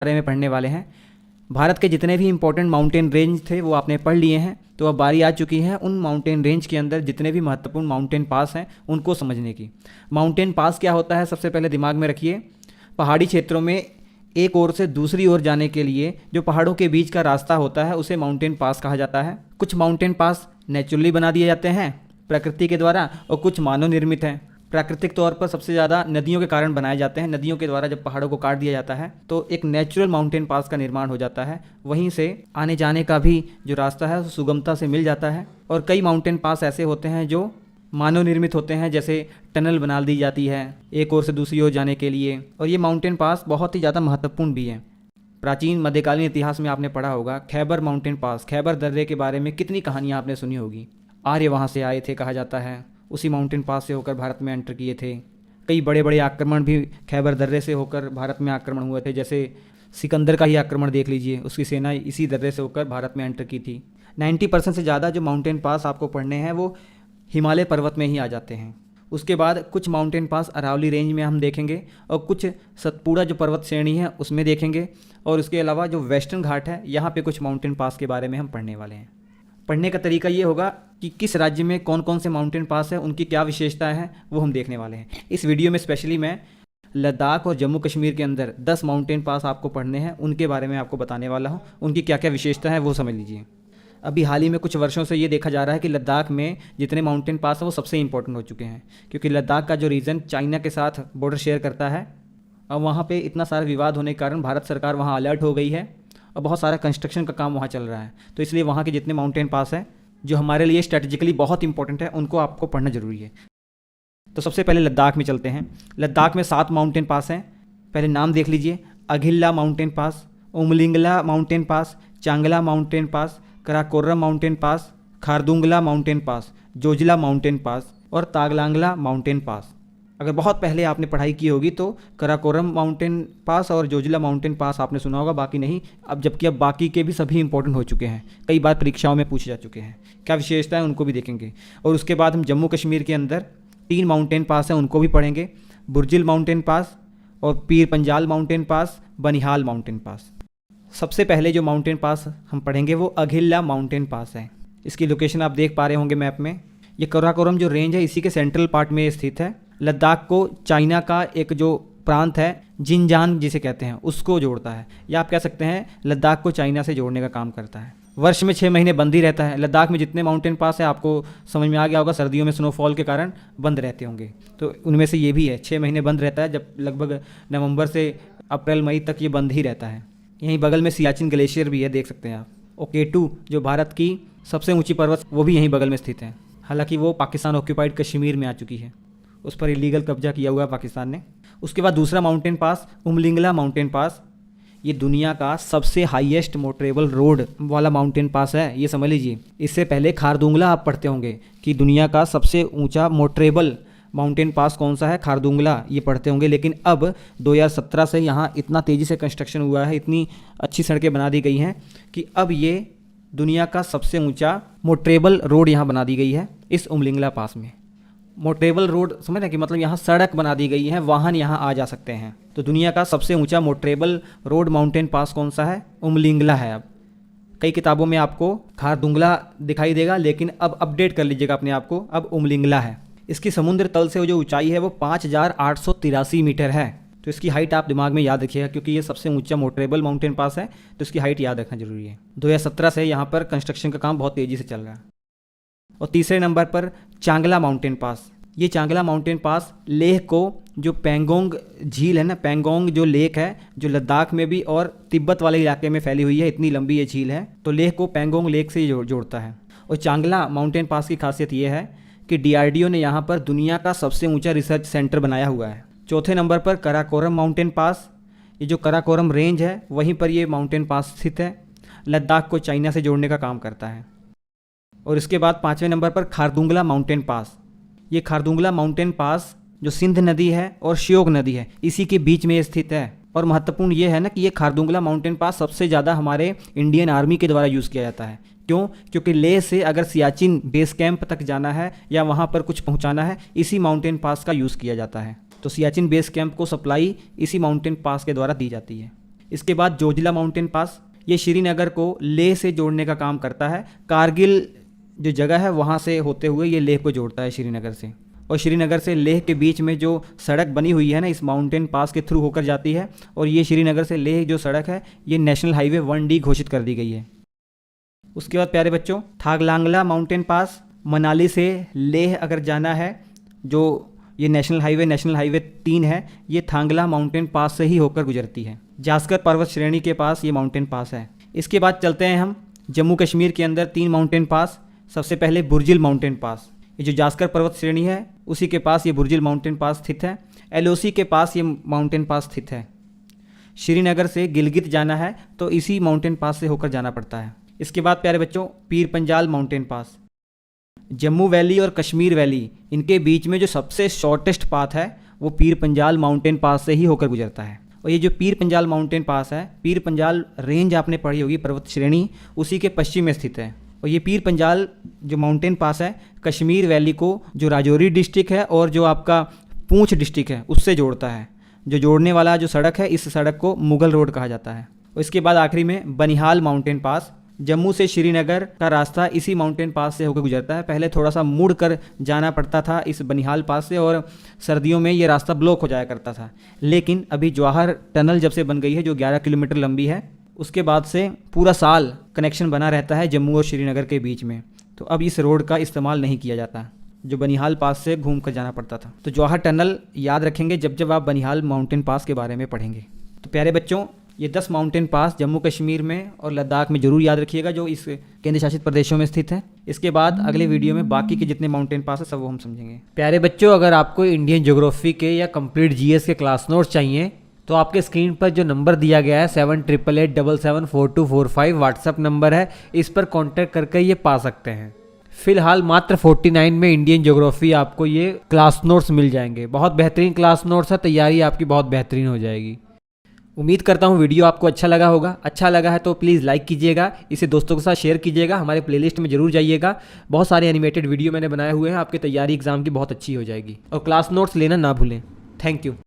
बारे में पढ़ने वाले हैं। भारत के जितने भी इंपॉर्टेंट माउंटेन रेंज थे वो आपने पढ़ लिए हैं, तो अब बारी आ चुकी है उन माउंटेन रेंज के अंदर जितने भी महत्वपूर्ण माउंटेन पास हैं उनको समझने की। माउंटेन पास क्या होता है, सबसे पहले दिमाग में रखिए। पहाड़ी क्षेत्रों में एक ओर से दूसरी ओर जाने के लिए जो पहाड़ों के बीच का रास्ता होता है उसे माउंटेन पास कहा जाता है। कुछ माउंटेन पास नेचुरली बना दिए जाते हैं प्रकृति के द्वारा, और कुछ मानव निर्मित हैं। प्राकृतिक तौर पर सबसे ज़्यादा नदियों के कारण बनाए जाते हैं। नदियों के द्वारा जब पहाड़ों को काट दिया जाता है तो एक नेचुरल माउंटेन पास का निर्माण हो जाता है। वहीं से आने जाने का भी जो रास्ता है सुगमता से मिल जाता है। और कई माउंटेन पास ऐसे होते हैं जो मानव निर्मित होते हैं, जैसे टनल बना दी जाती है एक ओर से दूसरी ओर जाने के लिए। और ये माउंटेन पास बहुत ही ज़्यादा महत्वपूर्ण भी है। प्राचीन मध्यकालीन इतिहास में आपने पढ़ा होगा खैबर माउंटेन पास, खैबर दर्रे के बारे में कितनी कहानियाँ आपने सुनी होगी। आर्य वहाँ से आए थे कहा जाता है, उसी माउंटेन पास से होकर भारत में एंटर किए थे। कई बड़े बड़े आक्रमण भी खैबर दर्रे से होकर भारत में आक्रमण हुए थे, जैसे सिकंदर का ही आक्रमण देख लीजिए, उसकी सेना इसी दर्रे से होकर भारत में एंटर की थी। 90% से ज़्यादा जो माउंटेन पास आपको पढ़ने हैं वो हिमालय पर्वत में ही आ जाते हैं। उसके बाद कुछ माउंटेन पास अरावली रेंज में हम देखेंगे, और कुछ सतपुड़ा जो पर्वत श्रेणी है उसमें देखेंगे, और उसके अलावा जो वेस्टर्न घाट है यहाँ पे कुछ माउंटेन पास के बारे में हम पढ़ने वाले हैं। पढ़ने का तरीका ये होगा कि किस राज्य में कौन कौन से माउंटेन पास है, उनकी क्या विशेषताएं हैं वो हम देखने वाले हैं। इस वीडियो में स्पेशली मैं लद्दाख और जम्मू कश्मीर के अंदर 10 माउंटेन पास आपको पढ़ने हैं, उनके बारे में आपको बताने वाला हूँ। उनकी क्या क्या विशेषता है वो समझ लीजिए। अभी हाल ही में कुछ वर्षों से ये देखा जा रहा है कि लद्दाख में जितने माउंटेन पास हैं वो सबसे इंपॉर्टेंट हो चुके हैं, क्योंकि लद्दाख का जो रीजन चाइना के साथ बॉर्डर शेयर करता है, और वहाँ पे इतना सारा विवाद होने के कारण भारत सरकार वहाँ अलर्ट हो गई है और बहुत सारा कंस्ट्रक्शन का काम वहाँ चल रहा है। तो इसलिए वहाँ के जितने माउंटेन पास हैं जो हमारे लिए स्ट्रेटेजिकली बहुत इंपॉर्टेंट है उनको आपको पढ़ना जरूरी है। तो सबसे पहले लद्दाख में चलते हैं। लद्दाख में 7 माउंटेन पास हैं। पहले नाम देख लीजिए, Aghil La mountain pass, Umling La mountain pass, Chang La mountain pass, Karakoram mountain pass, Khardung La mountain pass, Zoji La mountain pass और तागलांगला माउंटेन पास। अगर बहुत पहले आपने पढ़ाई की होगी तो कराकोरम माउंटेन पास और जोजिला माउंटेन पास आपने सुना होगा, बाकी नहीं। अब जबकि अब बाकी के भी सभी इंपॉर्टेंट हो चुके हैं, कई बार परीक्षाओं में पूछे जा चुके हैं। क्या विशेषता है उनको भी देखेंगे। और उसके बाद हम जम्मू कश्मीर के अंदर 3 माउंटेन पास हैं उनको भी पढ़ेंगे, बुर्जिल माउंटेन पास और Pir Panjal mountain pass, Banihal mountain pass. सबसे पहले जो माउंटेन पास हम पढ़ेंगे वो अघिल्ला माउंटेन पास है। इसकी लोकेशन आप देख पा रहे होंगे मैप में। ये कराकोरम जो रेंज है इसी के सेंट्रल पार्ट में स्थित है। लद्दाख को चाइना का एक जो प्रांत है जिनजान जिसे कहते हैं उसको जोड़ता है, या आप कह सकते हैं लद्दाख को चाइना से जोड़ने का काम करता है। वर्ष में 6 महीने बंद ही रहता है। लद्दाख में जितने माउंटेन पास है आपको समझ में आ गया होगा, सर्दियों में स्नोफॉल के कारण बंद रहते होंगे, तो उनमें से ये भी है। 6 महीने बंद रहता है, जब लगभग नवंबर से अप्रैल मई तक ये बंद ही रहता है। यहीं बगल में सियाचिन ग्लेशियर भी है, देख सकते हैं आप। और K2 जो भारत की सबसे ऊंची पर्वत वो भी यहीं बगल में स्थित है। हालांकि वो पाकिस्तान ऑक्यूपाइड कश्मीर में आ चुकी है, उस पर इलीगल कब्जा किया हुआ है पाकिस्तान ने। उसके बाद दूसरा माउंटेन पास उमलिंगला माउंटेन पास, ये दुनिया का सबसे हाईएस्ट मोटरेबल रोड वाला माउंटेन पास है, ये समझ लीजिए। इससे पहले खारदुंगला आप पढ़ते होंगे कि दुनिया का सबसे ऊंचा मोटरेबल माउंटेन पास कौन सा है, खारदुंगला, ये पढ़ते होंगे। लेकिन अब 2017 से यहाँ इतना तेज़ी से कंस्ट्रक्शन हुआ है, इतनी अच्छी सड़कें बना दी गई हैं कि अब ये दुनिया का सबसे ऊंचा मोटरेबल रोड यहाँ बना दी गई है इस उमलिंगला पास में। मोटरेबल रोड समझ रहे कि मतलब यहाँ सड़क बना दी गई है, वाहन यहाँ आ जा सकते हैं। तो दुनिया का सबसे ऊंचा मोटरेबल रोड माउंटेन पास कौन सा है, उमलिंगला है। अब कई किताबों में आपको खारदुंगला दिखाई देगा, लेकिन अब अपडेट कर लीजिएगा अपने आप को, अब उमलिंगला है। इसकी समुद्र तल से जो ऊंचाई है वो 5883 मीटर है। तो इसकी हाइट आप दिमाग में याद रखिएगा, क्योंकि ये सबसे ऊंचा मोटरेबल माउंटेन पास है, तो इसकी हाइट याद रखना जरूरी है। 2017 से यहाँ पर कंस्ट्रक्शन का काम बहुत तेज़ी से चल रहा है। और तीसरे नंबर पर चांगला माउंटेन पास। ये चांगला माउंटेन पास लेह को जो पेंगोंग झील है ना, पेंगोंग जो लेक है जो लद्दाख में भी और तिब्बत वाले इलाके में फैली हुई है, इतनी लंबी ये झील है, तो लेह को पेंगोंग लेक से जोड़ता है। और चांगला माउंटेन पास की खासियत ये है कि DRDO ने यहाँ पर दुनिया का सबसे ऊंचा रिसर्च सेंटर बनाया हुआ है। चौथे नंबर पर कराकोरम माउंटेन पास। ये जो कराकोरम रेंज है वहीं पर ये माउंटेन पास स्थित है, लद्दाख को चाइना से जोड़ने का काम करता है। और इसके बाद 5वें नंबर पर खारदुंगला माउंटेन पास। ये खारदुंगला माउंटेन पास जो सिंध नदी है और श्योक नदी है इसी के बीच में स्थित है। और महत्वपूर्ण ये है ना कि ये खारदुंगला माउंटेन पास सबसे ज़्यादा हमारे इंडियन आर्मी के द्वारा यूज़ किया जाता है। क्यों? क्योंकि लेह से अगर सियाचिन बेस कैंप तक जाना है या वहाँ पर कुछ पहुँचाना है, इसी माउंटेन पास का यूज़ किया जाता है। तो सियाचिन बेस कैंप को सप्लाई इसी माउंटेन पास के द्वारा दी जाती है। इसके बाद जोजिला माउंटेन पास, ये श्रीनगर को लेह से जोड़ने का काम करता है। कारगिल जो जगह है वहाँ से होते हुए ये लेह को जोड़ता है श्रीनगर से, और श्रीनगर से लेह के बीच में जो सड़क बनी हुई है ना, इस माउंटेन पास के थ्रू होकर जाती है। और ये श्रीनगर से लेह जो सड़क है ये नेशनल हाईवे 1D घोषित कर दी गई है। उसके बाद प्यारे बच्चों, थागलांगला माउंटेन पास, मनाली से लेह अगर जाना है, जो ये नेशनल हाईवे 3 है, ये थांगला माउंटेन पास से ही होकर गुजरती है। जास्कर पर्वत श्रेणी के पास ये माउंटेन पास है। इसके बाद चलते हैं हम जम्मू कश्मीर के अंदर 3 माउंटेन पास। सबसे पहले बुर्जिल माउंटेन पास, ये जो जास्कर पर्वत श्रेणी है उसी के पास ये बुर्जिल माउंटेन पास स्थित है। LOC के पास ये माउंटेन पास स्थित है। श्रीनगर से गिलगित जाना है तो इसी माउंटेन पास से होकर जाना पड़ता है। इसके बाद प्यारे बच्चों, Pir Panjal mountain pass, Jammu valley और कश्मीर वैली इनके बीच में जो सबसे शॉर्टेस्ट पाथ है वो पीर पंजाल माउंटेन पास से ही होकर गुजरता है। और ये जो पीर पंजाल माउंटेन पास है, पीर पंजाल रेंज आपने पढ़ी होगी पर्वत श्रेणी, उसी के पश्चिम में स्थित है। और ये पीर पंजाल जो माउंटेन पास है कश्मीर वैली को जो राजौरी डिस्ट्रिक्ट है और जो आपका पूंछ डिस्ट्रिक्ट है उससे जोड़ता है। जो जोड़ने वाला जो सड़क है, इस सड़क को मुगल रोड कहा जाता है। और इसके बाद आखिरी में बनिहाल माउंटेन पास, जम्मू से श्रीनगर का रास्ता इसी माउंटेन पास से होकर गुजरता है। पहले थोड़ा सा मुड़ कर जाना पड़ता था इस बनिहाल पास से, और सर्दियों में ये रास्ता ब्लॉक हो जाया करता था। लेकिन अभी जवाहर टनल जब से बन गई है जो 11 किलोमीटर लंबी है, उसके बाद से पूरा साल कनेक्शन बना रहता है जम्मू और श्रीनगर के बीच में। तो अब इस रोड का इस्तेमाल नहीं किया जाता, जो बनिहाल पास से घूम कर जाना पड़ता था। तो जवाहर टनल याद रखेंगे जब जब आप बनिहाल माउंटेन पास के बारे में पढ़ेंगे। तो प्यारे बच्चों, ये 10 माउंटेन पास जम्मू कश्मीर में और लद्दाख में ज़रूर याद रखिएगा जो इस केंद्र शासित प्रदेशों में स्थित है। इसके बाद अगले वीडियो में बाकी के जितने माउंटेन पास है सब वो हम समझेंगे। प्यारे बच्चों, अगर आपको इंडियन ज्योग्राफी के या कंप्लीट GS के क्लास नोट्स चाहिए तो आपके स्क्रीन पर जो नंबर दिया गया है 7888774245 व्हाट्सअप नंबर है, इस पर कांटेक्ट करके ये पा सकते हैं। फिलहाल मात्र 49 में इंडियन ज्योग्राफी आपको ये क्लास नोट्स मिल जाएंगे। बहुत बेहतरीन क्लास नोट्स है, तैयारी आपकी बहुत बेहतरीन हो जाएगी। उम्मीद करता हूँ वीडियो आपको अच्छा लगा होगा। अच्छा लगा है तो प्लीज़ लाइक कीजिएगा, इसे दोस्तों के साथ शेयर कीजिएगा, हमारे प्लेलिस्ट में जरूर जाइएगा। बहुत सारे एनिमेटेड वीडियो मैंने बनाए हुए हैं, आपकी तैयारी एग्जाम की बहुत अच्छी हो जाएगी। और क्लास नोट्स लेना ना भूलें। Thank you.